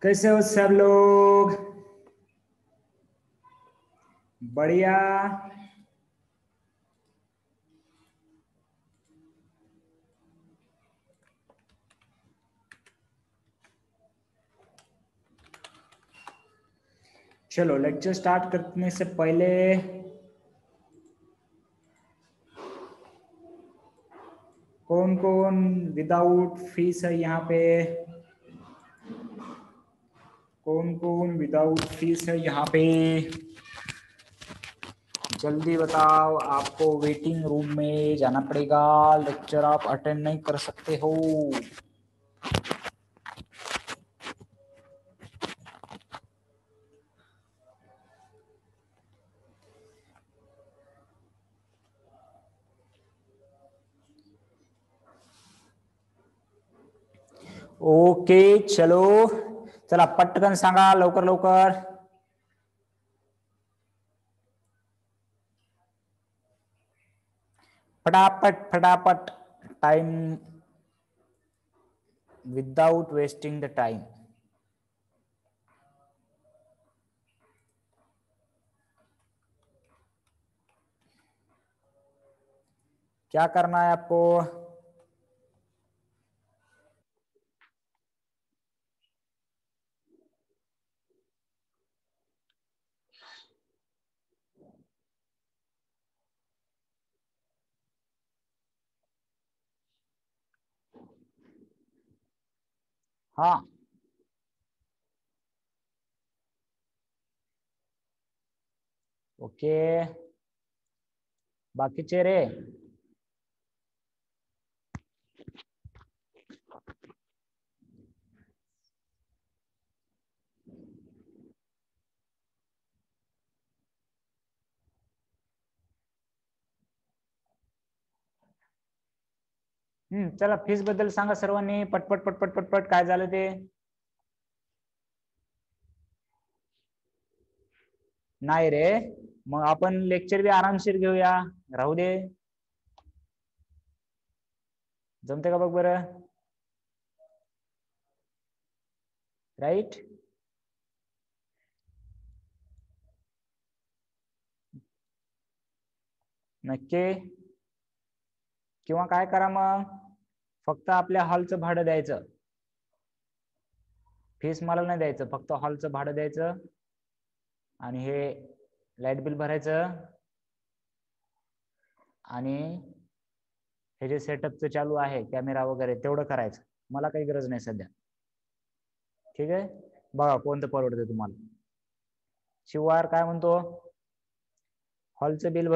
कैसे हो सब लोग? बढ़िया। चलो लेक्चर स्टार्ट करने से पहले कौन कौन विदाउट फीस है यहाँ पे? कौन कौन विदाउट फीस है यहाँ पे? जल्दी बताओ। आपको वेटिंग रूम में जाना पड़ेगा, लेक्चर आप अटेंड नहीं कर सकते हो। ओके चलो, चला पटकन सांगा लवकर लवकर। फटाफट फटाफट, time without wasting the time. क्या करना है आपको? हाँ ओके, बाकी चेहरे चला फीस बद्दल सांगा सर्वांनी पटपट पटपट पटपट, काय झालं ते? नाही रे, मग आपण लेक्चर बी आरामशीर घेऊया, राहू दे। जमते का बघ बरं? राईट? नक्की? किंवा काय करा मग, फक्त आपल्या हॉलचं भाडं द्यायचं, फीस मला नाही द्यायचं, फक्त हॉलचं भाडं द्यायचं आणि हे लाईट बिल भरायचं आणि हे जे सेटअपचं चालू आहे कॅमेरा वगैरे तेवढं करायचं, मला काही गरज नाही सध्या। ठीक आहे, बघा कोणतं परवडतं तुम्हाला। शिवार काय म्हणतो? हॉलचं बिल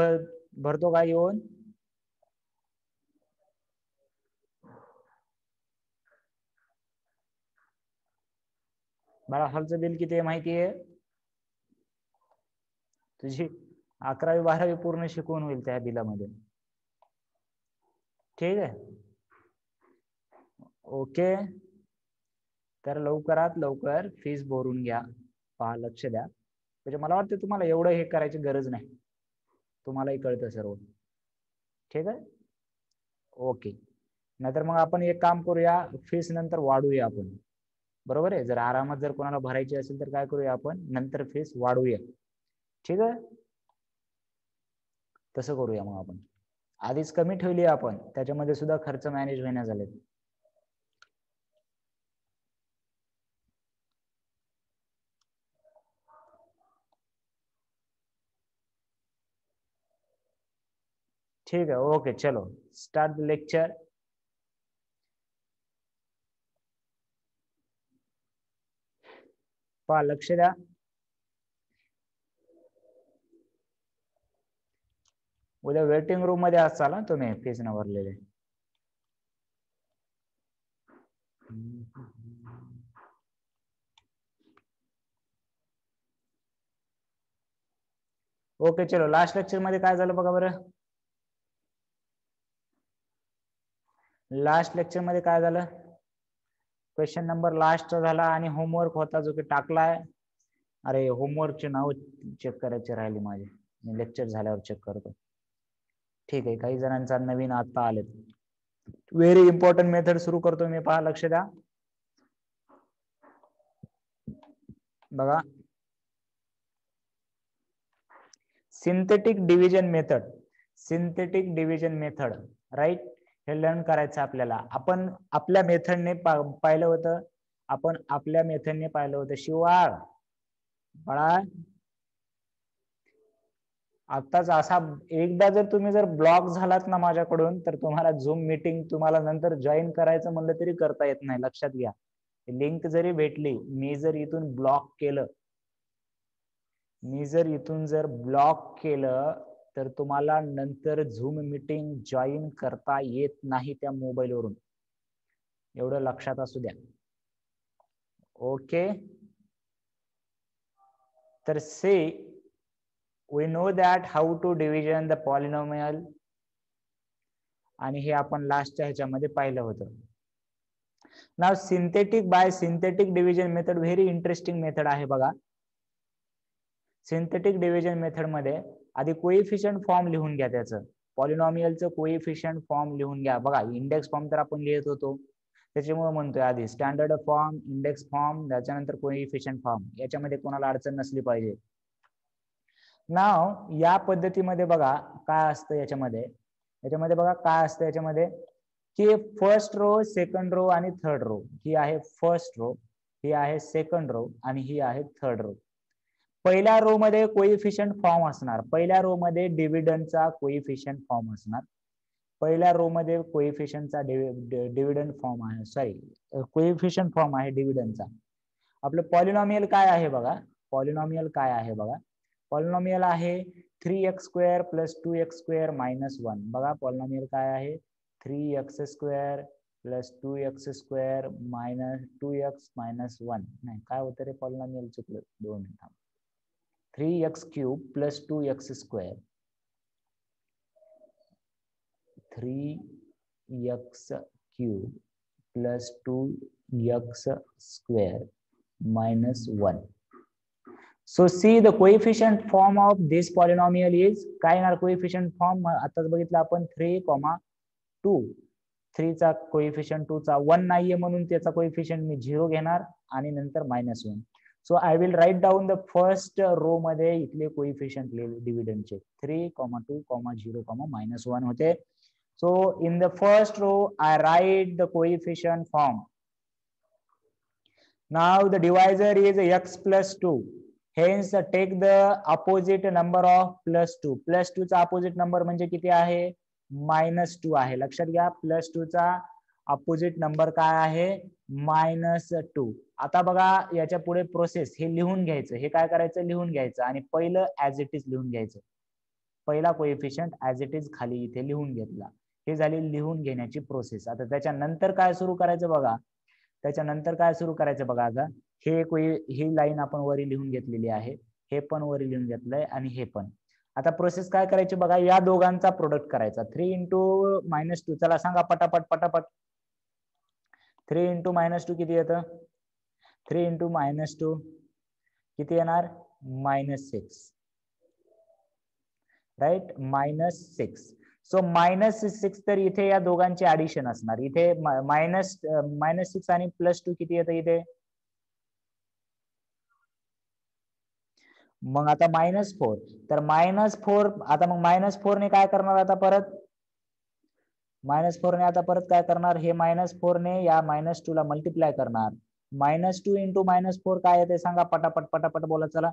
भरतो का येऊन? बाळा हॉलचं बिल किती आहे माहिती आहे? तुझी 11वी 12वी पूर्ण शिकवून होईल त्या बिलामध्ये। ठीक आहे, ओके। तर लवकरात लवकर फीस भरून घ्या, पहा लक्ष द्या, म्हणजे मला वाटतं तुम्हाला एवढं हे करायची गरज नाही, तुम्हालाही कळतं सर्व। ठीक आहे, ओके। नाहीतर मग आपण एक काम करूया, फीस नंतर वाढवूया आपण, बरोबर आहे? जर आरामात जर कोणाला भरायची असेल तर काय करूया आपण, नंतर फीस वाढवूया। ठीक आहे, तसं करूया मग आपण। आधीच कमी ठेवली आपण, त्याच्यामध्ये सुद्धा खर्च मॅनेज होईना झाले। ठीक है, ओके, चलो स्टार्ट द लेक्चर. पहा, लक्ष द्या. उद्या वेटिंग रूम मध्ये असाल ना तुम्ही, फीज न भरलेले. ओके, चलो लास्ट लेक्चर मध्ये काय झालं बघा बरं. लास्ट लेक्चर मध्ये काय झालं, क्वेश्चन नंबर लास्ट झाला आणि होमवर्क होता जो की टाकलाय. अरे होमवर्कचे नाव चेक करायचे राहिले माझे, मी लेक्चर झाल्यावर चेक करतो. ठीक आहे, काही जणांचा नवीन आता आलेत. व्हेरी इम्पॉर्टंट मेथड सुरू करतो मी, पहा लक्ष द्या बघा. Synthetic division method, synthetic division method, right. हे लर्न करायचं आपल्याला. आपण आपल्या मेथडने पाहिलं होतं, आपण आपल्या मेथडने पाहिलं होतं. शिवाळ बाळा, आताच असा एकदा जर तुम्ही जर ब्लॉक झालात ना माझ्याकडून, तर तुम्हाला झूम मीटिंग तुम्हाला नंतर जॉईन करायचं म्हणलं तरी करता येत नाही. लक्षात घ्या, लिंक जरी भेटली, मी जर इथून ब्लॉक केलं, तर तुम्हाला नंतर झूम मीटिंग जॉईन करता येत नाही त्या मोबाईल वरून. एवढं लक्षात असू द्या. ओके, तर से we know that how to division the polynomial, आणि हे आपण लास्टच्या ह्याच्यामध्ये पाहिलं होतं. नाव synthetic by synthetic division method very interesting method आहे बघा. सिंथेटिक डिव्हिजन मेथड मध्ये आधी कोइफिशियंट फॉर्म लिहून घ्या. त्याचं पॉलिनॉमियलचं कोइफिशियंट फॉर्म लिहून घ्या. बघा, इंडेक्स फॉर्म तर आपण लिहित होतो, त्याच्यामुळे म्हणतोय आधी स्टँडर्ड फॉर्म, इंडेक्स फॉर्म, त्याच्यानंतर कोइफिशियंट फॉर्म. याच्यामध्ये कोणाला अडचण नसली पाहिजे. नाव या पद्धतीमध्ये बघा काय असतं याच्यामध्ये. याच्यामध्ये बघा काय असतं याच्यामध्ये, की फर्स्ट रो, सेकंड रो आणि थर्ड रो. ही आहे फर्स्ट रो, ही आहे सेकंड रो आणि ही आहे थर्ड रो. पहिल्या रो मध्ये कोइफिशियंट फॉर्म असणार, पहिल्या रो मध्ये डिव्हिडंडचा कोइफिशियंट फॉर्म असणार. पहिल्या रो मध्ये कोइफिशियंटचा डिव्हिडंड फॉर्म आहे, सॉरी कोइफिशियंट फॉर्म आहे डिव्हिडंडचा. आपलं पॉलिनॉमियल काय आहे बघा, पॉलिनॉमियल काय आहे बघा. पॉलिनॉमियल आहे 3x² + 2x² - 1. बघा पॉलिनॉमियल काय आहे, 3x² + 2x² - 2x - 1. नाही, काय होतं रे, पॉलिनॉमियल चुकलं, 2 मिनिटं. 3x³ + 2x², 3x³ + 2x² - 1. So see the coefficient form of this polynomial is, काय येणार coefficient form, आताच बघितलं आपण 3, 2. 3 चा कोइफिशियंट 2 चा 1 नाहीये म्हणून त्याचा कोइफिशियंट मी 0 घेणार आणि नंतर -1. So I will write down the first row मध्ये इथले कोइफिशियंट डिव्हिडंडचे 3, 2, 0, -1 होते. So in the first row I write the coefficient form. Now the divisor is x + 2. Hence take the opposite number of +2. +2 चा opposite number म्हणजे किती आहे, -2 आहे. लक्षात घ्या, +2 चा अपोजिट नंबर काय आहे, -2. आता बघा याच्या पुढे प्रोसेस, हे लिहून घ्यायचं. हे काय करायचं, लिहून घ्यायचं आणि पहिलं ऍज इट इज लिहून घ्यायचं. पहिला कोइफिशियंट ऍज इट इज खाली इथे लिहून घेतला. हे झाली लिहून घेण्याची प्रोसेस. आता त्याच्यानंतर काय सुरू करायचं बघा, त्याच्यानंतर काय सुरू करायचं बघा. आता ही लाईन आपण वरी लिहून घेतलेली आहे, हे पण वरी लिहून घेतलंय आणि हे पण. आता प्रोसेस काय करायची बघा, या दोघांचा प्रोडक्ट करायचा. 3 × -2, चला सांगा पटापट पटापट. 3 × -2 किती येतं, 3 × -2 किती येणार, -6, राईट, -6. सो -6 तर इथे या दोघांचे ऍडिशन असणार. इथे -6 आणि +2 किती येतं इथे, मग आता -4. तर -4, आता मग -4 ने काय करणार, आता परत -4 ने आता परत काय करणार, हे -4 ने या -2 ला मल्टिप्लाय करणार. -2 × -4 काय येते सांगा, पटापट पटापट बोला चला.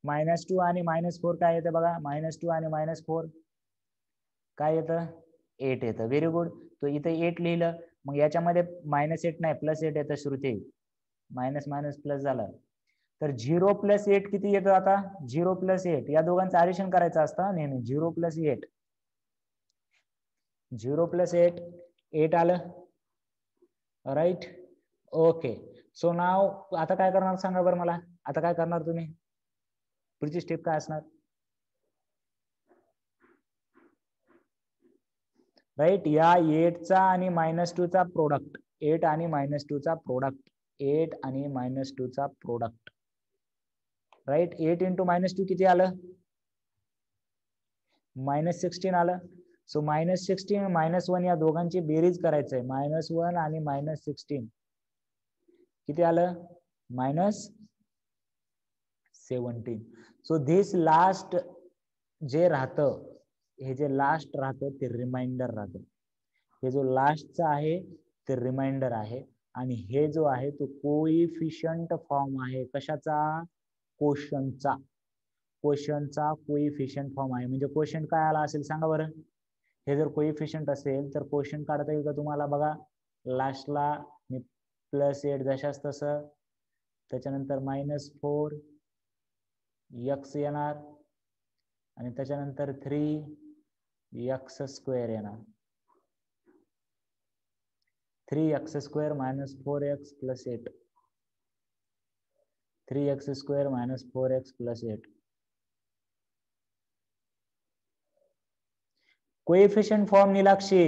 -2 आणि -4 काय येते बघा, -2 आणि -4 काय येतं 8 येतं. Very good. तो इथे 8 लिहिलं. मग याच्यामध्ये -8 नाही +8 येतं श्रुती. मायनस मायनस प्लस झालं. तर 0 + 8 किती येतं आता? 0 + 8 या दोघांचं ॲडिशन करायचं असतं नेहमी. 0 + 8 0 + 8 8 आलं. राईट. ओके. सो नाव आता काय करणार सांगा बरं मला. आता काय करणार तुम्ही? पुढची स्टेप काय असणार? राईट. या 8 चा आणि -2 चा प्रोडक्ट. 8 आणि -2 चा प्रोडक्ट. 8 आणि -2 चा प्रोडक्ट. राईट. 8 × -2 किती आलं? -16 आलं. सो -16 -1 या दोघांची बेरीज करायचंय. -1 आणि -16 किती आलं? -17. सो धिस लास्ट जे राहतं, हे जे लास्ट राहतं ते रिमाइंडर राहतं. हे जो लास्टचा आहे ते रिमाइंडर आहे आणि हे जो आहे तो कोइफिशियंट फॉर्म आहे. कशाचा? क्वोशंटचा. क्वोशंटचा कोइफिशियंट फॉर्म आहे. म्हणजे क्वोशंट काय आला असेल सांगा बरं. हे जर कोइफिशियंट असेल तर क्वोशंट काढता येईल का तुम्हाला? बघा लास्टला +8 जशाच तसं, त्याच्यानंतर -4 x येणार आणि त्याच्यानंतर 3x² येणार. 3x² - 4x + 8. 3x² - 4x + 8. Coefficient form निलाक्षी.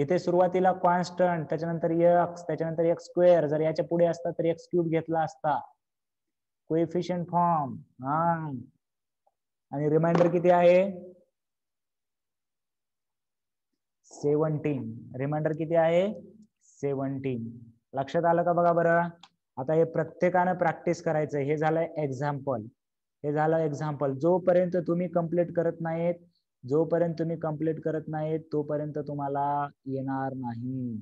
इथे सुरुवातीला कॉन्स्टंट, त्याच्यानंतर x, त्याच्यानंतर x². जर याच्या पुढे असता तर x³ घेतला असता. Coefficient form. हा. आणि रिमाइंडर किती आहे? 17. रिमाइंडर किती आहे? 17. लक्षात आलं का बघा बरं. आता हे प्रत्येकानं प्रॅक्टिस करायचं. हे झालंय एक्झाम्पल. हे झालं एक्झाम्पल. जोपर्यंत तुम्ही कंप्लीट करत नाहीत तोपर्यंत तुम्हाला येणार नाही.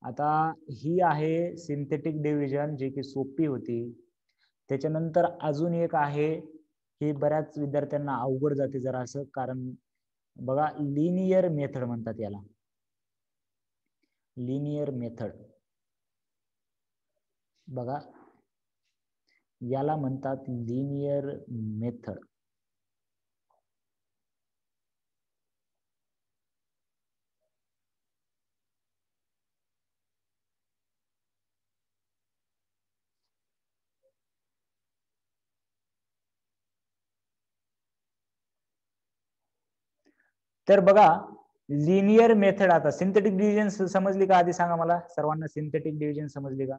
आता ही आहे सिंथेटिक डिव्हिजन, जी की सोपी होती. त्याच्यानंतर अजून एक आहे, ही बऱ्याच विद्यार्थ्यांना अवघड जाते जरा असं, कारण बघा लिनियर मेथड म्हणतात याला. लिनियर मेथड बघा, याला म्हणतात लिनियर मेथड. तर बघा लिनियर मेथड. आता सिंथेटिक डिव्हिजन समजली का? आधी सांगा मला सर्वांना. सिंथेटिक डिव्हिजन समजली का?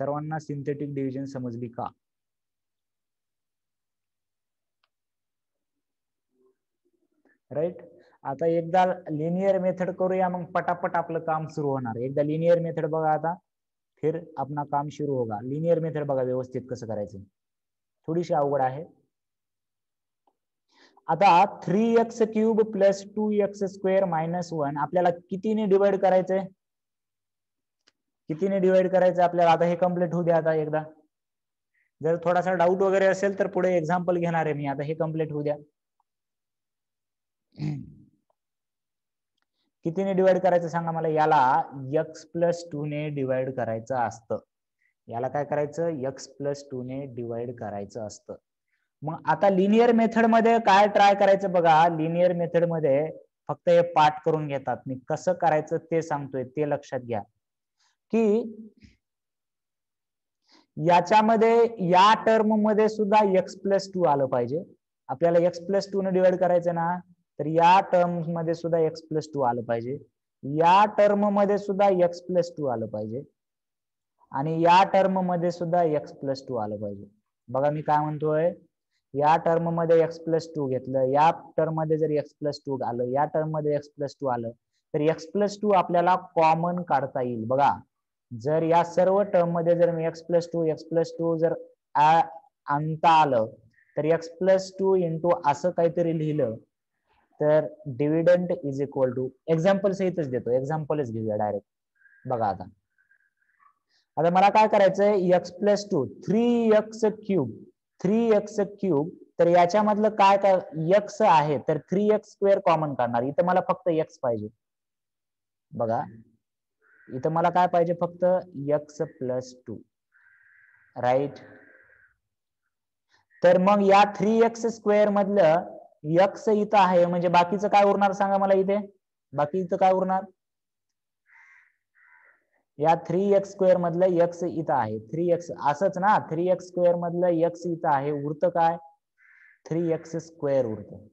सर्वांना सिंथेटिक डिव्हिजन समजली का? राईट. आता एकदा लिनियर मेथड करूया, मग पटापट आपलं काम सुरू होणार. एकदा लिनियर मेथड बघा आता, फिर अपना काम सुरू होगा. लिनियर मेथड बघा व्यवस्थित कसं करायचं. थोडीशी अवघड आहे. आता 3x³ + 2x² - 1 आपल्याला कितीने डिवाइड करायचंय? कितीने डिवाइड करायचं आपल्याला? आता हे कम्प्लीट होऊ द्या आता एकदा. जर थोडासा डाऊट वगैरे असेल तर पुढे एक्झाम्पल घेणार आहे मी. आता हे कम्प्लीट होऊ द्या. कितीने डिवाइड करायचं सांगा मला? याला x + 2 ने डिवाइड करायचं असतं. याला काय करायचं? x + 2 ने डिवाइड करायचं असतं. मग आता लिनियर मेथड मध्ये काय ट्राय करायचं बघा. लिनियर मेथड मध्ये फक्त हे पाठ करून घेतात. मी कसं करायचं ते सांगतोय, ते लक्षात घ्या. की याच्यामध्ये या टर्म मध्ये सुद्धा x + 2 आलं पाहिजे. आपल्याला x + 2 ने डिवाइड करायचं ना, तर या टर्म मध्ये सुद्धा x + 2 आलं पाहिजे. या टर्म मध्ये सुद्धा x + 2 आलं पाहिजे आणि या टर्म मध्ये सुद्धा x + 2 आलं पाहिजे. बघा मी काय म्हणतोय. या टर्म मध्ये x + 2 घेतलं, या टर्म मध्ये जर x + 2 आलं, या टर्म मध्ये x + 2 आलं, तर x + 2 आपल्याला कॉमन काढता येईल. बघा जर या सर्व टर्म मध्ये जर मी x + 2 जर आणता आलं, तर x + 2 इंटू असं काहीतरी लिहिलं तर dividend is equal to, example सहितच देतो, एक्झाम्पलच घेऊया डायरेक्ट. बघा आता मला काय करायचंय? x + 2 3x³ तर याच्यामधलं काय काय एक्स आहे तर 3x² कॉमन काढणार. इथं मला फक्त एक्स पाहिजे. बघा इथं मला काय पाहिजे फक्त x+2 राईट. तर मग या 3x² मधलं x इथं आहे म्हणजे बाकीचं काय उरणार सांगा मला. इथे बाकी इथं काय उरणार. या 3x² मधलं x इथं आहे. 3x असंच ना 3x² मधलं x इथं आहे. उरतं काय 3x² उरतं.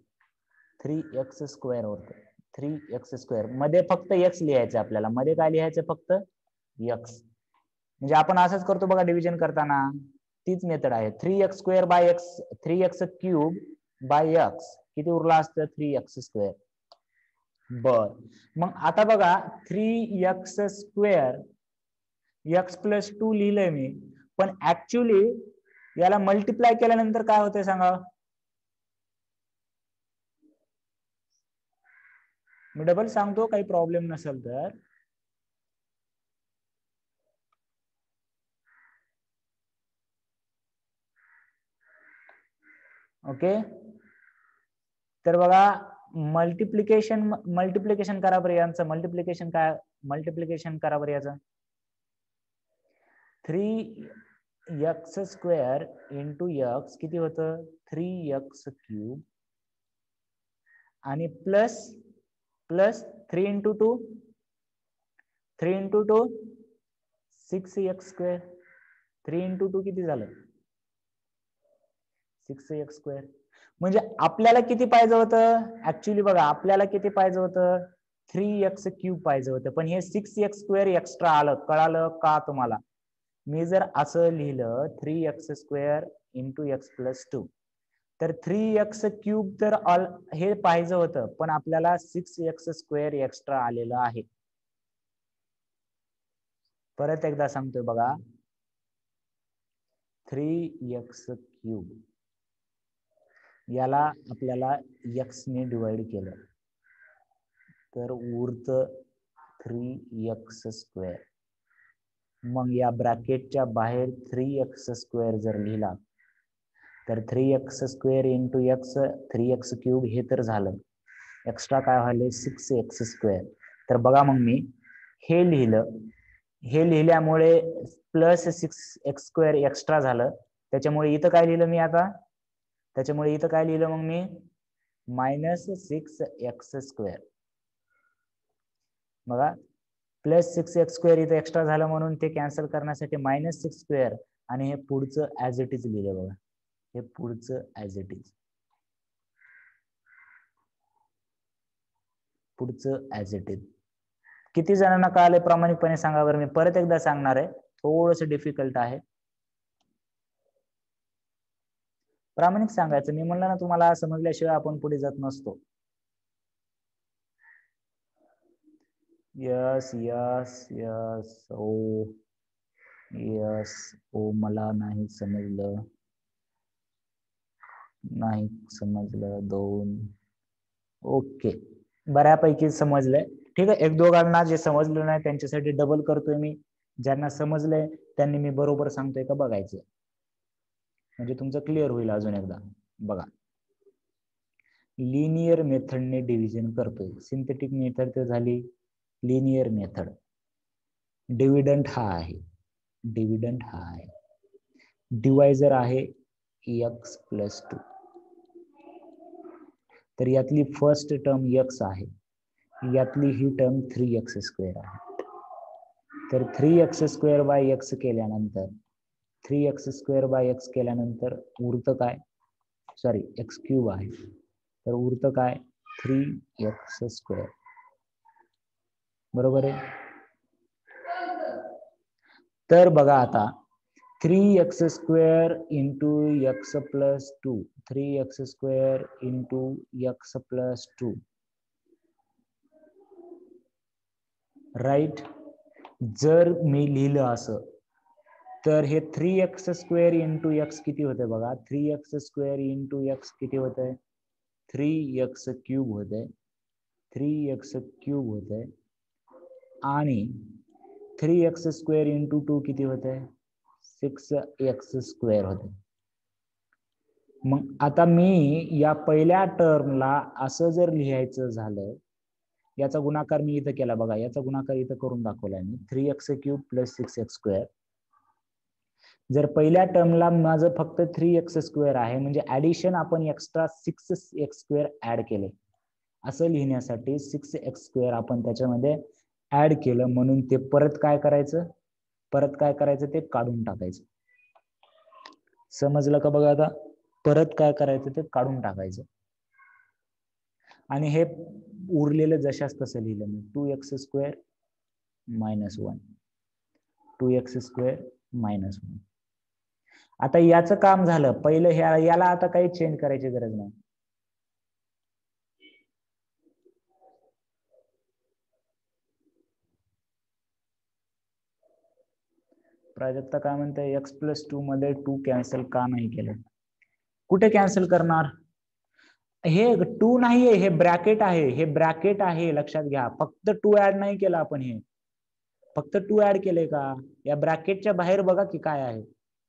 3x² उरतं. 3x² मध्ये फक्त x लिहायचं आपल्याला. मध्ये काय लिहायचं फक्त x. म्हणजे आपण असंच करतो बघा डिव्हिजन करताना. तीच मेथड आहे. 3x² bye x 3x³ bye x किती उरला असतं 3x². बर मग आता बघा 3x² x+2 लिहिलंय मी. पण ऍक्च्युली याला मल्टिप्लाय केल्यानंतर काय होतंय सांगा. मी डबल सांगतो काही प्रॉब्लेम नसेल तर. ओके तर बघा मल्टिप्लिकेशन करा बरं यांचं. मल्टिप्लिकेशन काय मल्टिप्लिकेशन करा बरं याचं. 3x² इंटू x किती होतं 3x³ आणि plus 3 into 2 3 into 2 6x². 3 into 2 किती झालं 6x². म्हणजे आपल्याला किती पाहिजे होतं ऍक्च्युली बघा आपल्याला किती पाहिजे होतं 3x³ पाहिजे होतं. पण हे 6x² एक्स्ट्रा आलं. कळालं का तुम्हाला. मी जर असं लिहिलं 3x² इंटू x+2 तर 3x³ तर हे पाहिजे होतं पण आपल्याला 6x² एक्स्ट्रा आलेलं आहे. परत एकदा सांगतोय बघा 3x³ याला आपल्याला x ने डिवाइड केलं तर उरत 3x². मग या ब्रॅकेटच्या बाहेर 3x² जर लिहिला तर 3x² इंटू x 3x³ हे तर झालं. एक्स्ट्रा काय व्हायले 6x². तर बघा मग मी हे लिहिलं. हे लिहिल्यामुळे प्लस 6x² एक्स्ट्रा झालं. त्याच्यामुळे इथं काय लिहिलं मी आता त्याच्यामुळे इथं काय लिहिलं मग मी -6x². बघा प्लस 6x² इथं एक्स्ट्रा झालं म्हणून ते कॅन्सल करण्यासाठी -6² आणि हे पुढचं ऍज इट इज लिहिलं. बघा हे पुढचं ऍज इट इज पुढचं ऍज इट इज. किती जणांना कळाले प्रामाणिकपणे सांगा बरं. मी परत एकदा सांगणार आहे. थोडस डिफिकल्ट आहे. प्रामाणिक सांगायचं. मी म्हणलं ना तुम्हाला समजल्याशिवाय आपण पुढे जात नसतो. Yes yes yes oh yes oh मला नाही समजलं. नाही समजलं 2. ओके बऱ्यापैकी समजलंय. ठीक आहे. एक दोघांना जे समजलं नाही त्यांच्यासाठी डबल करतोय मी. ज्यांना समजलंय त्यांनी मी बरोबर सांगतोय का बघायचं म्हणजे तुमचं क्लिअर होईल अजून एकदा. बघा लिनियर मेथडने डिव्हिजन करतोय. सिंथेटिक मेथड तर झाली. लिनियर मेथड डिव्हिडंट हा आहे. डिव्हिडंट हा आहे. डिवायझर आहे x+2. तर यातली फर्स्ट टर्म x आहे. यातली ही टर्म 3x² आहे. तर 3x² बाय x केल्यानंतर 3x² बाय x केल्यानंतर उरतं काय सॉरी x³ आहे. तर उरतं काय 3x². बरोबर आहे. तर बघा आता 3x² into x+2 3x² into x+2 right. जर मी लिहिलं असं तर हे 3x² इंटू x किती होते बघा 3x² इंटू x किती होतंय 3x³ होतंय 3x³ होतंय आणि 3x² इंटू 2 किती होतंय 6x² होते. मग आता मी या पहिल्या टर्मला असं जर लिहायचं झालं, याचा गुणाकार मी इथं केला बघा, याचा गुणाकार इथं करून दाखवलाय मी 3x³ + 6x². जर पहिल्या टर्मला माझं फक्त 3x² आहे, म्हणजे ऍडिशन आपण एक्स्ट्रा 6x² ऍड केले, असं लिहिण्यासाठी 6x² आपण त्याच्यामध्ये ऍड केलं, म्हणून ते परत काय करायचं ते काढून टाकायचं. समजलं का बघा आता? परत काय करायचं ते काढून टाकायचं. आणि हे उरलेलं जशाच तसं लिहिलं मी 2x² - 1 2x² - 1. आता याचं काम झालं. पहिलं याला आता काही चेंज करायची गरज नाही. प्राजक्ता काय म्हणते, x+2 मध्ये 2 कॅन्सल का नाही केलं? कुठे कॅन्सल करणार? हे 2 नाहीये, हे ब्रॅकेट आहे, हे ब्रॅकेट आहे, लक्षात घ्या. फक्त 2 ऍड नाही केला आपण, हे फक्त 2 ऍड केले का? या ब्रॅकेटच्या बाहेर बघा की काय आहे,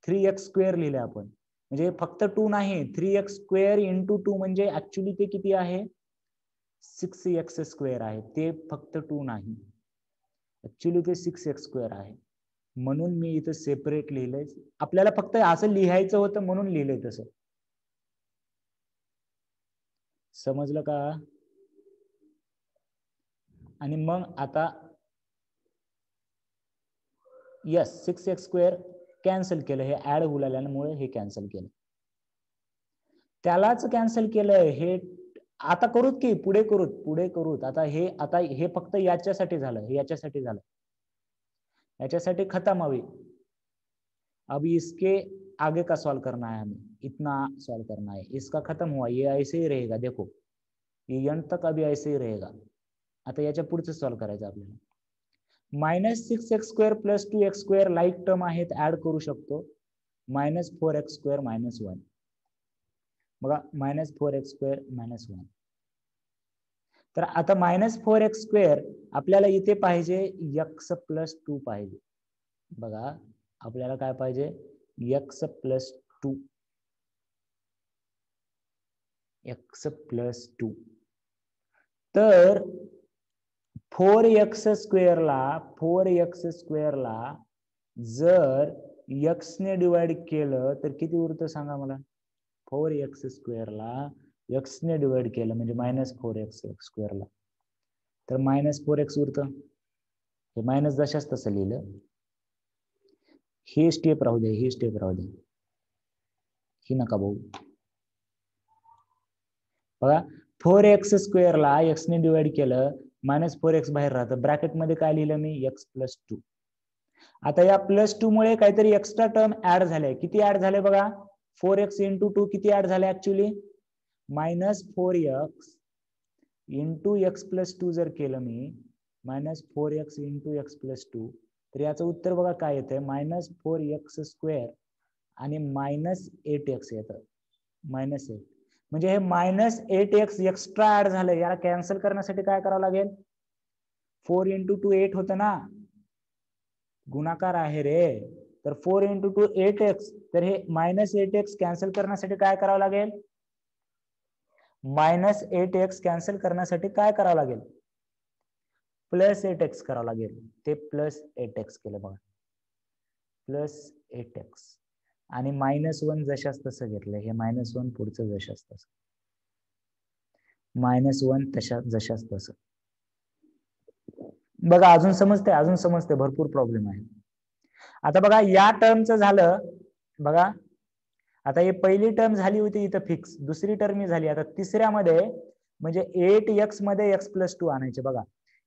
3x² लिहिले आपण, म्हणजे फक्त 2 नाही, 3x² × 2 म्हणजे ऍक्च्युली ते किती आहे? 6x² आहे, ते फक्त 2 नाही, ऍक्च्युली ते 6x² आहे. म्हणून मी इथं सेपरेट लिहिलंय. आपल्याला फक्त असं लिहायचं होतं म्हणून लिहिलंय तसं. समजलं का? आणि मग आता यस 6x² कॅन्सल केलं, हे ऍड उलाल्यामुळे हे कॅन्सल केलं, त्यालाच कॅन्सल केलंय. हे आता करूत की पुढे करूत. आता हे फक्त याच्यासाठी झालं, हे याच्यासाठी झालं, याच्यासाठी खत्म हवी. अब इसके आगे का सॉल्व करना है हमें, इतना सॉल्व करना है, इसका खत्म हुआ, ये ऐसे ही रहेगा, देखो ये एंड तक अभी ऐसे ही रहेगा. आता याच्या पुढचं सॉल्व करायचं आपल्याला. -6x² + 2x² लाईक टर्म आहेत, ऍड करू शकतो. -4x² - 1 बघा, -4x² - 1. तर आता -4x² आपल्याला इथे पाहिजे x+2 पाहिजे. बघा आपल्याला काय पाहिजे, x+2, x+2. तर 4x² ला जर x ने डिवाइड केलं तर किती उरतं सांगा मला? 4x² ला x ने डिवाइड केलं म्हणजे -4x² ला, तर -4x उरतं. हे मायनस जशाच तसं लिहिलं. ही स्टेप राहू दे, ही स्टेप राहू दे, ही नका भाऊ. बघा 4x² ला x ने डिवाइड केलं, -4x बाहेर राहतं, ब्रॅकेट मध्ये काय लिहिलं मी, x+2. आता या +2 मुळे काहीतरी एक्स्ट्रा टर्म ऍड झाले. किती ऍड झाले बघा, 4x × 2 किती ऍड झाले ऍक्च्युली, -4x × x+2 जर केलं मी, -4x × x+2, तर याचं उत्तर बघा काय येतंय, -4x² आणि -8x येतं, -8. म्हणजे हे -8x एक्स्ट्रा ऍड झालं. याला कॅन्सल करण्यासाठी काय करावं लागेल, 4 × 2 8 होतं ना, गुणाकार आहे रे, तर 4 × 2 8x, तर हे -8x कॅन्सल करण्यासाठी काय करावं लागेल, -8x कॅन्सल करण्यासाठी काय करावं लागेल, +8x करावं लागेल. ते +8x केलं बघा, +8x. आणि -1 जशाच तसं घेतलं, हे -1 पुढचं जशाच तसं, -1 जशाच तसं. बघा अजून समजते, भरपूर प्रॉब्लेम आहे. आता बघा या टर्मचं झालं बघा, आता ही पहिली टर्म झाली होती इथं फिक्स, दुसरी टर्म ही झाली. आता तिसऱ्यामध्ये म्हणजे 8x मध्ये x+2 आणायचे. बघा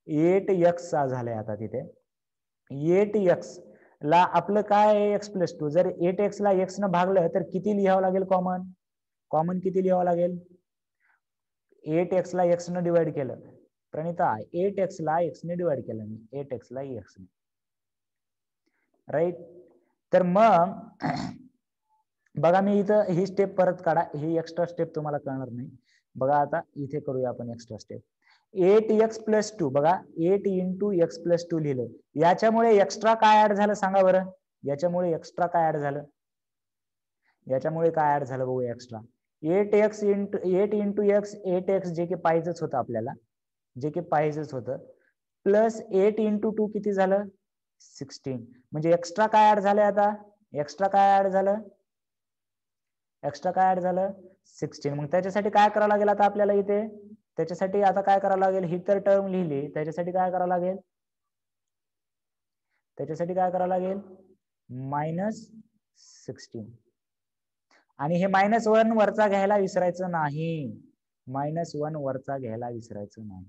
8x झालंय आता तिथे, 8x ला आपलं काय आहे, x+2. जर 8x ला x न भागलं तर किती लिहावं लागेल, कॉमन किती लिहावं लागेल, 8x ला x न डिवाइड केलं, प्रणिता 8x ला x ने डिवाइड केलं मी, 8x ला x ने, राईट. तर मग बघा मी इथं ही स्टेप परत काढा, ही एक्स्ट्रा स्टेप तुम्हाला कळणार नाही. बघा आता इथे करूया आपण एक्स्ट्रा स्टेप. 8x+2 बघा, 8 × x+2 लिहिलं. याच्यामुळे एक्स्ट्रा काय ऍड झालं सांगा बरं, याच्यामुळे एक्स्ट्रा काय ऍड झालं, याच्यामुळे काय ऍड झालं बघू extra. 8x into x 8x जे की पाहिजेच होतं आपल्याला, जे की पाहिजेच होतं, प्लस 8 इंटू 2 किती झालं 16. म्हणजे एक्स्ट्रा काय ऍड झालंय आता, एक्स्ट्रा काय ऍड झालं, एक्स्ट्रा काय ऍड झालं 16. मग त्याच्यासाठी काय करावं लागेल आता आपल्याला इथे, त्याच्यासाठी आता काय करावं लागेल, ही तर टर्म लिहिली, त्याच्यासाठी काय करावं लागेल, त्याच्यासाठी काय करावं लागेल -16. आणि हे -1 वरचा घ्यायला विसरायचं नाही, -1 वरचा घ्यायला विसरायचं नाही.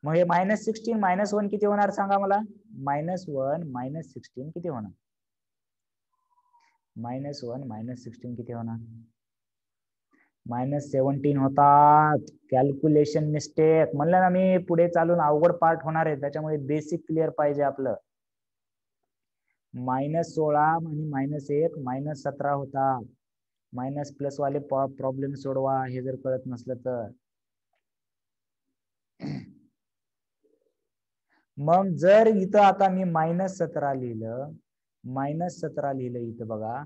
मग हे -16 -1 किती होणार सांगा मला, -1 -16 किती होणार, -1 -16 किती होणार, -17 होतात. कॅल्क्युलेशन मिस्टेक म्हणलं ना मी, पुढे चालून अवघड पार्ट होणार आहे, त्याच्यामुळे बेसिक क्लिअर पाहिजे आपलं. -16 आणि -1 -17 होता. मायनस प्लस वाले प्रॉब्लेम सोडवा, हे जर कळत नसलं तर. मग जर इथं आता मी -17 लिहिलं, -17 लिहिलं इथं बघा,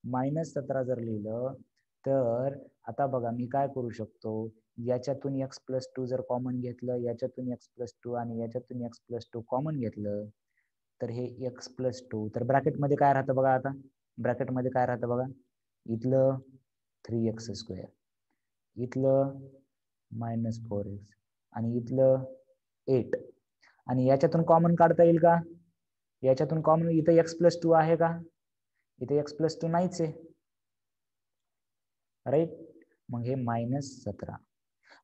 -17 जर लिहिलं तर आता बघा मी काय करू शकतो, याच्यातून x+2 जर कॉमन घेतलं, याच्यातून x+2 आणि याच्यातून x+2 कॉमन घेतलं तर हे x+2, तर ब्रॅकेट मध्ये काय राहतं बघा, आता ब्रॅकेट मध्ये काय राहतं बघा, इथलं 3x², इथलं -4x आणि इथलं 8, आणि याच्यातून कॉमन काढता येईल का, याच्यातून कॉमन, इथं x+2 आहे का, इथे x+2 नाहीच आहे, राईट. मग हे -17.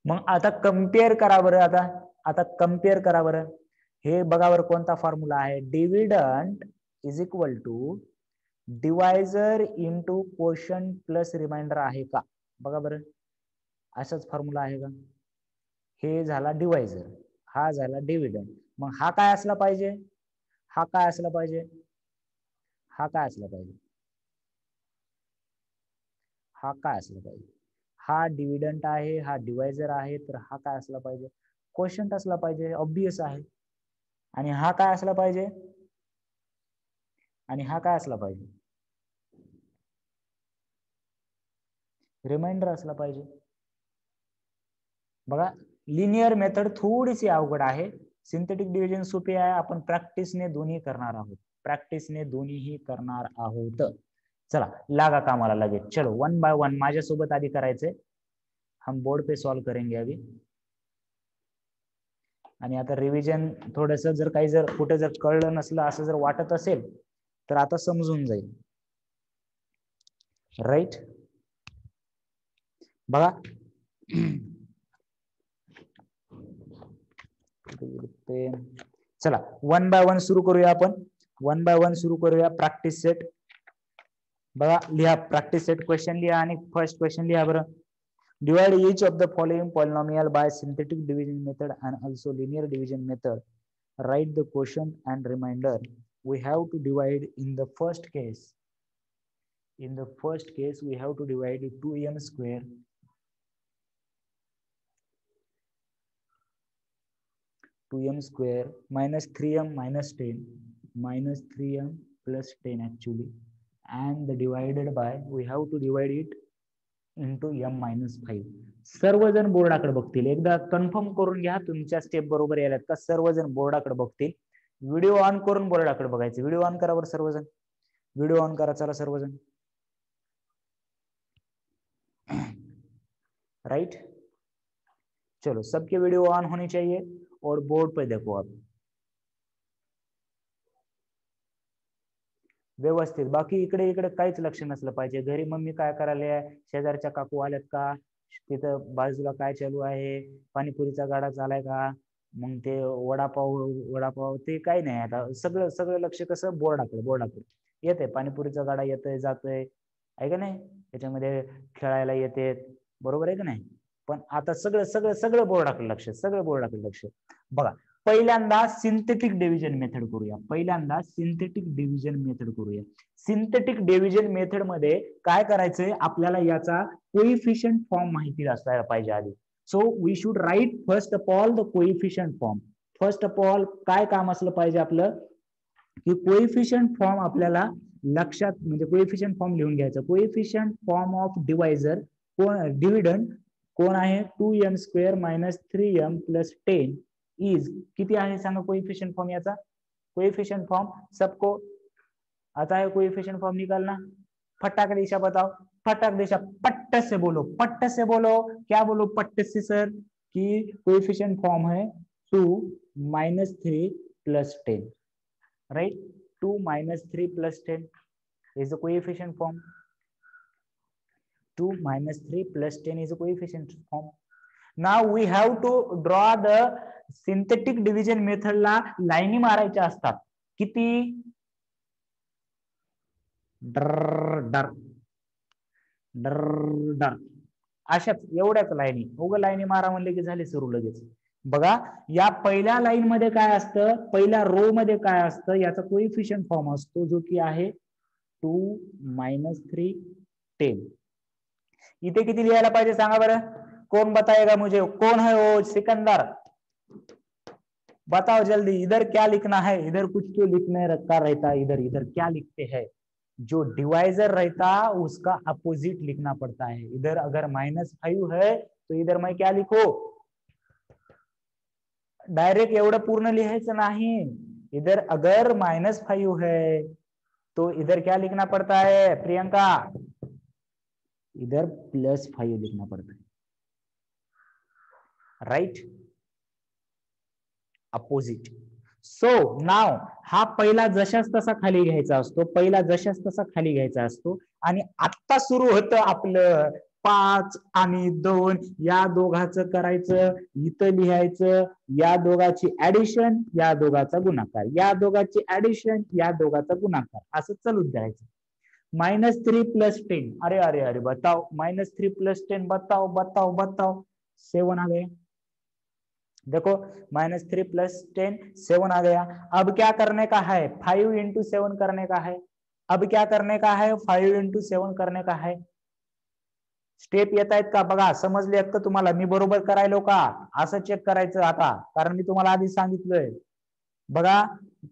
मग आता कम्पेअर करा बरं, आता कम्पेअर करा बरं, हे बघा बरं कोणता फॉर्म्युला आहे, dividend is equal to divisor into quotient plus remainder आहे का, बघा बरं, असाच फॉर्म्युला आहे का, हे झाला डिवायझर, हा झाला डिव्हिडंड. मग हा काय असला पाहिजे, हा काय असला पाहिजे, हा काय असला पाहिजे, हा काय असला पाहिजे, हा डिव्हिडंड आहे, हा डिवायझर आहे, तर हा काय असला पाहिजे, कोशंट असला पाहिजे, ऑब्वियस आहे. आणि हा काय असला पाहिजे, आणि हा काय असला पाहिजे, रिमाइंडर असला पाहिजे. बघा लिनियर मेथड थोडीशी अवघड आहे, सिंथेटिक डिव्हिजन सोपी आहे, आपण प्रॅक्टिसने दोन्ही करणार आहोत, प्रॅक्टिसने दोन्हीही करणार आहोत. चला लागा कामाला लगेच, चलो 1 बाय 1 माझ्यासोबत आधी करायचंय, हम बोर्ड पे सॉल्व करेंगे अभी. आणि आता रिव्हिजन थोडस, जर काही जर कुठे जर कळलं नसलं असं जर वाटत असेल तर आता समजून जाईल, राईट. बघा चला 1 बाय 1 सुरू करूया आपण, 1 बाय 1 सुरू करूया. प्रॅक्टिस सेट बघा, लिहा प्रॅक्टिस सेट, क्वेश्चन लिहा आणि फर्स्ट क्वेश्चन लिहा बरं. Divide each of the following polynomial by synthetic division method and also linear division method. Write the quotient and remainder. We have to divide in the first case. In the first case, we have to divide 2m square. 2m square minus 3m minus 10. Minus 3m plus 10 actually. And the divided by, we have to divide it into m-5. सर्वजण बोर्डाकडे बघतील, एकदा confirm करून घ्या तुमच्या step बरोबर यायलात का, सर्वजण बोर्डाकडे बघतील. व्हिडिओ ऑन करून बोर्डाकडे बघायचं, व्हिडिओ ऑन करा बरं सर्वजण, व्हिडिओ ऑन करा, चला सर्वजण, राइट. चलो सबके वीडियो ऑन होनी चाहिए और बोर्ड पे देखो आप व्यवस्थित. बाकी इकडे इकडे काहीच लक्ष नसलं पाहिजे. घरी मम्मी काय करायला, शेजारच्या काकू आल्यात का, तिथं बाजूला काय चालू आहे, पाणीपुरीचा गाडा चालाय का, मग ते वडापाव वडापाव ते काही नाही. आता सगळं सगळं लक्ष कसं बोर्डाकडे, बोर्डाकडे येते, पाणीपुरीचा गाडा येतोय जातोय आहे का नाही, त्याच्यामध्ये खेळायला येते, बरोबर आहे का नाही. पण आता सगळं सगळं सगळं बोर्डाकडे लक्ष, सगळं बोर्डाकडे लक्ष. बघा पहिल्यांदा सिंथेटिक डिव्हिजन मेथड करूया, पहिल्यांदा सिंथेटिक डिव्हिजन मेथड करूया. सिंथेटिक डिव्हिजन मेथड मध्ये काय करायचंय आपल्याला, याचा कोइफिशियंट फॉर्म माहिती असायला पाहिजे आधी. So we should write first of all the coefficient form. First of all काय काम असलं पाहिजे आपलं, की कोएफिशियंट फॉर्म आपल्याला लक्षात, म्हणजे कोएफिशियंट फॉर्म लिहून घ्यायचं. कोएफिशियंट फॉर्म ऑफ डिवायझर कोण, डिव्हिडंड कोण आहे, 2m² - 3m + 10 इज किती आहे सांगा कोएफिशियंट फॉर्म याचा. कोएफिशियंट फॉर्म सबको आता है, कोएफिशियंट फॉर्म निकालना. फटाक दिशा बताओ, फटाक दिशा, पट्ट से बोलो, पट्ट से बोलो. क्या बोलो पट्ट से सर? कि कोएफिशियंट फॉर्म है 2 - 3 + 10, right? 2 - 3 + 10 is the coefficient form. 2 - 3 + 10 is a coefficient form. Now we have to draw the synthetic division method ला लाईनी मारायच्या असतात. किती? डर डर डर डर अशाच एवढ्याच लाईनी. उग लाईनी मारा म्हणले की झाले सुरू लगेच. बघा या पहिल्या लाईन मध्ये काय असतं, पहिल्या रो मध्ये काय असतं, याचा कोएफिशियंट फॉर्म असतो जो की आहे 2 - 3 10. इथे किती लिहायला पाहिजे सांगा बरं, कौन बताएगा मुझे, कौन है वो सिकंदर, बताओ जल्दी. इधर क्या लिखना है, इधर कुछ तो लिखने रखा रहता, इधर इधर क्या लिखते हैं, जो डिवाइजर रहता उसका अपोजिट लिखना पड़ता है. इधर अगर -5 है तो इधर मैं क्या लिखो, डायरेक्ट एवढं पूर्ण लिहायचं नाही. इधर अगर -5 है तो इधर क्या लिखना पड़ता है प्रियंका, इधर +5 लिखना पड़ता है, राइट, अपोजिट. सो नाव हा पहिला जशाच तसा खाली घ्यायचा असतो, पहिला जशाच तसा खाली घ्यायचा असतो. आणि आता सुरू होतं आपलं 5 आणि 2 या दोघांचं करायचं, इथं लिहायचं, या दोघाची ऍडिशन, या दोघाचा गुणाकार, या दोघाची ऍडिशन, या दोघाचा गुणाकार, असं चालूच द्यायचं. -3 + 10, अरे अरे अरे बताओ, -3 + 10 बताओ बताओ बताओ, 7 आ गए. देखो -3 + 10 7 आ गया. अब क्या करने का है, 5 × 7 करने का है. अब क्या करने का है, 5 × 7 करने का है. स्टेप येत आहेत का बघा, समजले का तुम्हाला, मी बरोबर करायलो का, असं चेक करायचं आता, कारण मी तुम्हाला आधी सांगितलंय. बघा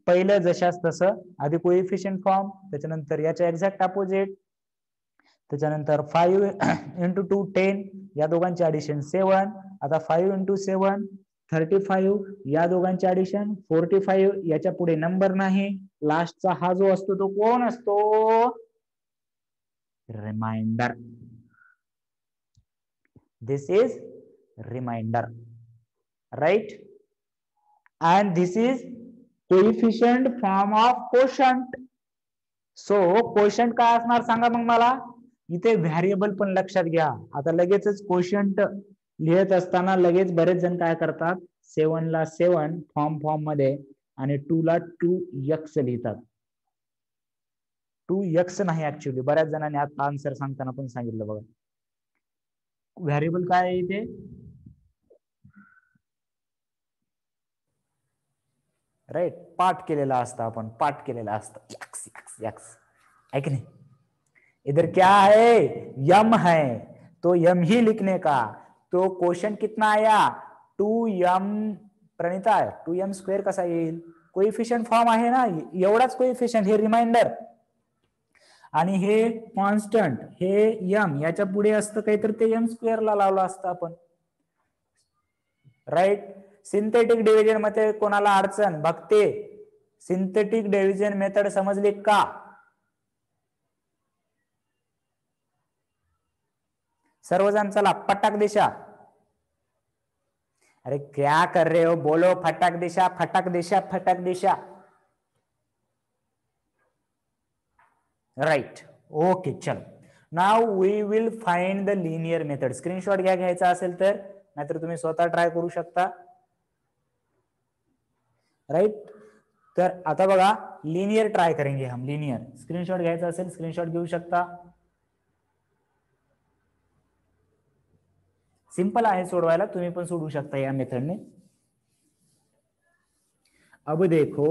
पहिलं जशाच तसं, आधी कोएफिशियंट फॉर्म, त्याच्यानंतर याच्या एक्झॅक्ट अपोजिट, त्याच्यानंतर 5 × 2 10, या दोघांचे ऍडिशन 7. आता 5 × 7 35, या दोघांचे ऍडिशन 45, याच्या पुढे नंबर नाही. लास्टचा हा जो असतो तो कोण असतो, remainder. This is remainder, right, and this is coefficient form of quotient. So quotient काय असणार सांगा मग मला. इथे व्हेरिएबल पण लक्षात घ्या. आता लगेचच क्वोशंट लिहित असताना लगेच बरेच जण काय करतात, 7 ला 7 फॉर्म मध्ये आणि 2 ला 2x लिहितात. 2x नाही ऍक्च्युअली, बऱ्याच जणांनी आता आन्सर सांगताना पण सांगितलं बघा. व्हेरिएबल काय आहे इथे, राइट, पाठ केलेला असता, आपण पाठ केलेला असता, यक्स यक्स यक्स, है कि नहीं. इधर क्या है, यम है, तो यम ही लिखने का. तो क्वेश्चन कितना आया, 2m. प्रणिता 2m² कसा येईल, कोएफिशियंट फॉर्म आहे ना, एवढाच कोएफिशियंट, हे रिमाइंडर आणि हे कॉन्स्टंट, हे m, याच्या पुढे असतं काही तर ते m² ला लावलं असतं आपण, राइट. सिंथेटिक डिव्हिजन मध्ये कोणाला अडचण बघते, सिंथेटिक डिव्हिजन मेथड समजली का, सर्वजण चला फटाक दिशा. अरे क्या कर रहे हो, बोलो फटाक दिशा, फटाक दिशा, फटाक दिशा, राइट. ओके चलो, now we will find the linear method. Screenshot घ्यायचा असेल तर, नाहीतर तुम्ही स्वतः ट्राय करू शकता, राइट. तर आता बघा लिनियर ट्राय करेंगे हम, लिनियर. स्क्रीनशॉट घ्यायचा असेल स्क्रीनशॉट घेऊ शकता. सिंपल आहे सोडवायला, तुम्ही पण सोडवू शकता या मेथडने. अब देखो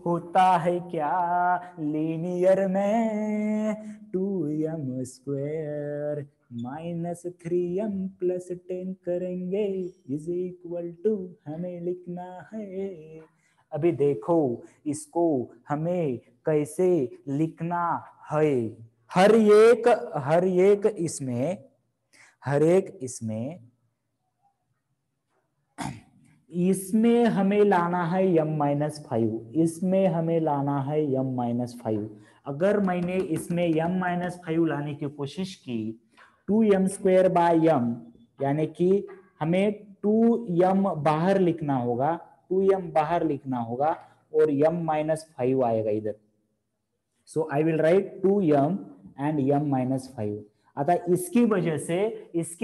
होता है क्या लीनियर में, 2m² - 3m + 10 करेंगे इज इक्वल टू, हमें लिखना है अभी देखो इसको हमें कैसे लिखना है। हर एक इसमें हमें लाना है m-5, इसमें हमें लाना है m-5। अगर मैंने इसमें m-5 लाने की कोशिश की 2m² बाय m, यानी कि हमें 2m बाहर लिखना होगा, 2m बाहर लिखना होगा और m-5 आएगा इधर। So I will write 2m end m-5। आता इसकी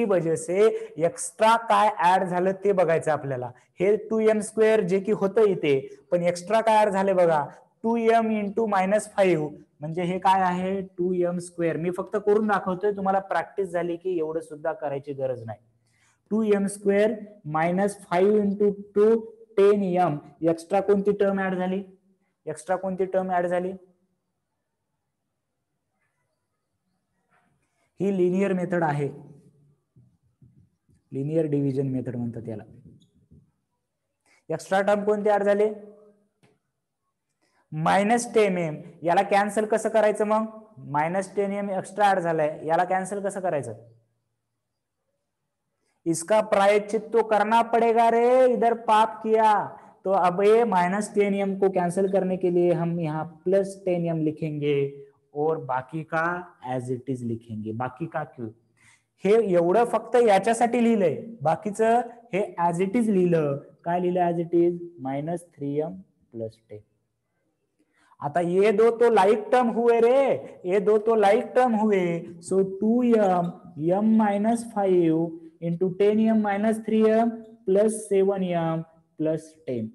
वजह से एक्स्ट्रा काय ऍड झालं ते बघायचं आपल्याला। हे 2m² जे की होतं इथे, पण एक्स्ट्रा काय ऍड झाले बघा 2m इंटू -5, म्हणजे हे काय आहे 2m²। मी फक्त करून दाखवतोय, तुम्हाला प्रॅक्टिस झाली की एवढं सुद्धा करायची गरज नाही। 2m² -5 into 2 10m। एक्स्ट्रा कोणती टर्म ऍड झाली? ही लिनियर मेथड आहे, लिनियर डिव्हिजन मेथड म्हणतात याला। एक्स्ट्रा टर्म कोणते ऍड झाले? -10m। याला कॅन्सल कसं करायचं मग? -10m एक्स्ट्रा ऍड झालाय, याला कॅन्सल कसं करायचं? इसका प्रायश्चित तो करना पड़ेगा रे, इधर पाप किया। तो अब ये -10m को कैंसिल करने के लिए हम यहाँ +10m लिखेंगे और बाकी का एज इट इज लिखेंगे। बाकी का क्यों? हे एवढं फक्त याच्यासाठी लिहिलंय, बाकीचं हे ऍज इट इज लिहिलं। काय लिहिलं ऍज इट इज? -3m + 10। आता ये दो तो लाइक टर्म हुए रे, ये दो तो लाइक टर्म हुए। So 2m m-5 into 10m - 3m + 7m + 10।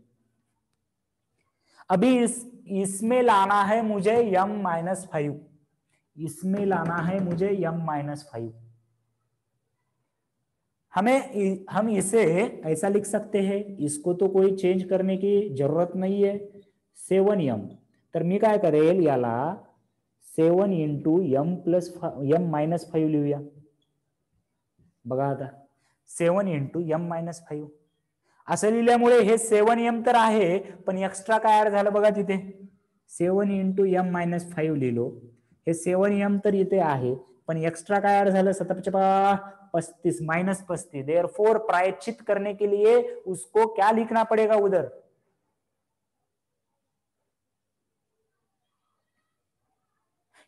अभी इसमें लाना है मुझे m-5, इसमें लाना है मुझे m-5। हम इसे ऐसा लिख सकते हैं, इसको तो कोई चेंज करने की जरूरत नहीं है। 7m, तर मी काय करेल, याला 7 इंटू m-5 लिहूया। बघा आता 7 इंटू m-5 असं लिहिल्यामुळे हे 7m तर आहे, पण एक्स्ट्रा काय ऍड झालं बघा तिथे। 7 इंटू m-5 लिहिलो, हे 7m तर इथे आहे, पण एक्स्ट्रा काय ऍड झालं? 7×5 = 35 -35। देयरफॉर प्रायश्चित करने के लिए उसको क्या लिखना पड़ेगा उधर?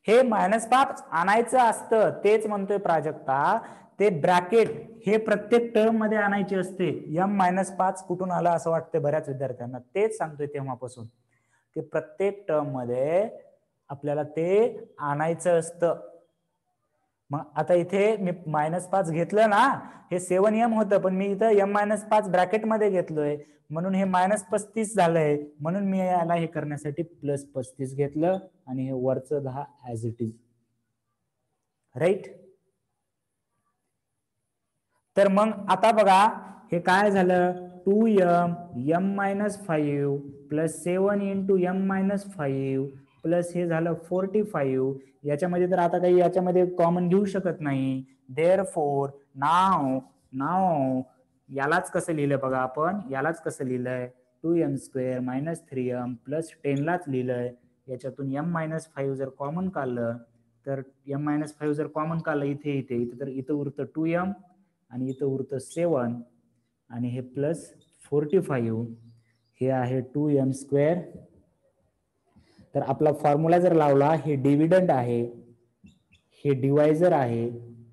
हे -5 आणायचं असतं, तेच म्हणतोय प्राजक्ता। ते ब्रॅकेट हे प्रत्येक टर्म मध्ये आणायचे असते। m-5 कुठून आला असं वाटतं बऱ्याच विद्यार्थ्यांना, तेच सांगतोय तेव्हापासून, की प्रत्येक टर्म मध्ये आपल्याला ते आणायचं असतं। मग आता इथे मी -5 घेतलं ना, हे 7m होतं, पण मी इथं m-5 ब्रॅकेट मध्ये घेतलोय, म्हणून हे -35 झालंय। म्हणून मी याला हे करण्यासाठी +35 घेतलं आणि हे वरचं 10 ऍज इट इज, राईट। तर मग आता बघा हे काय झालं, 2m m-5 + 7 into m-5 plus हे झालं 45। याच्यामध्ये तर आता काही याच्यामध्ये कॉमन घेऊ शकत नाही। देयरफॉर नाव यालाच कसं लिहिलं बघा आपण, यालाच कसं लिहिलंय 2m² - 3m + 10 लाच लिहिलंय। याच्यातून m-5 जर कॉमन काढलं, तर m-5 जर कॉमन काढलं इथे तर इथं उरतं 2m आणि इथं उरतं 7 आणि हे +45, हे आहे 2m²। तर आपला फॉर्म्युला जर लावला, हे डिव्हिडंड आहे, हे डिवायझर आहे,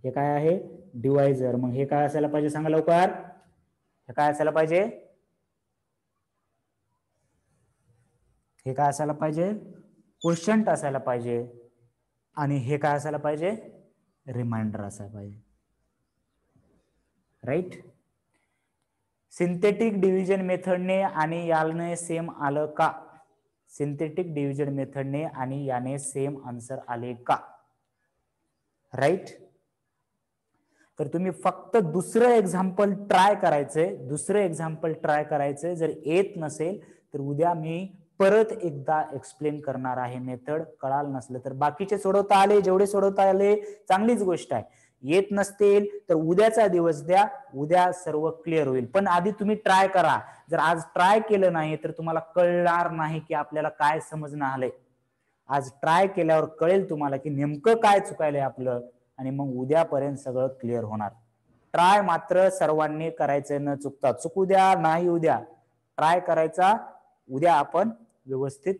हे काय आहे डिवायझर। मग हे काय असायला पाहिजे सांगा लवकर, हे काय असायला पाहिजे? हे काय असायला पाहिजे? क्वोशंट असायला पाहिजे। आणि हे काय असायला पाहिजे? रिमाइंडर असायला पाहिजे, राईट। सिंथेटिक डिव्हिजन मेथडने आणि याने सेम आलं का? सिंथेटिक डिव्हिजन मेथडने आणि याने सेम आन्सर आले का? राईट। तर तुम्ही फक्त दुसरं एक्झाम्पल ट्राय करायचंय, जर येत नसेल तर उद्या मी परत एकदा एक्सप्लेन करणार आहे मेथड, कळाल नसलं तर। बाकीचे सोडवता आले, जेवढे सोडवता आले चांगलीच गोष्ट आहे। येत नसतील तर उद्याचा दिवस द्या, उद्या सर्व क्लिअर होईल. पण आधी तुम्ही ट्राय करा. जर आज ट्राय केलं नाही तर तुम्हाला कळणार नाही की आपल्याला काय समजणं आलंय. आज ट्राय केल्यावर कळेल तुम्हाला की नेमकं काय चुकायलंय आपलं, आणि मग उद्यापर्यंत सगळं क्लिअर होणार. ट्राय मात्र सर्वांनी करायचं न चुकता. चुकू द्या नाही उद्या ट्राय करायचा, उद्या आपण व्यवस्थित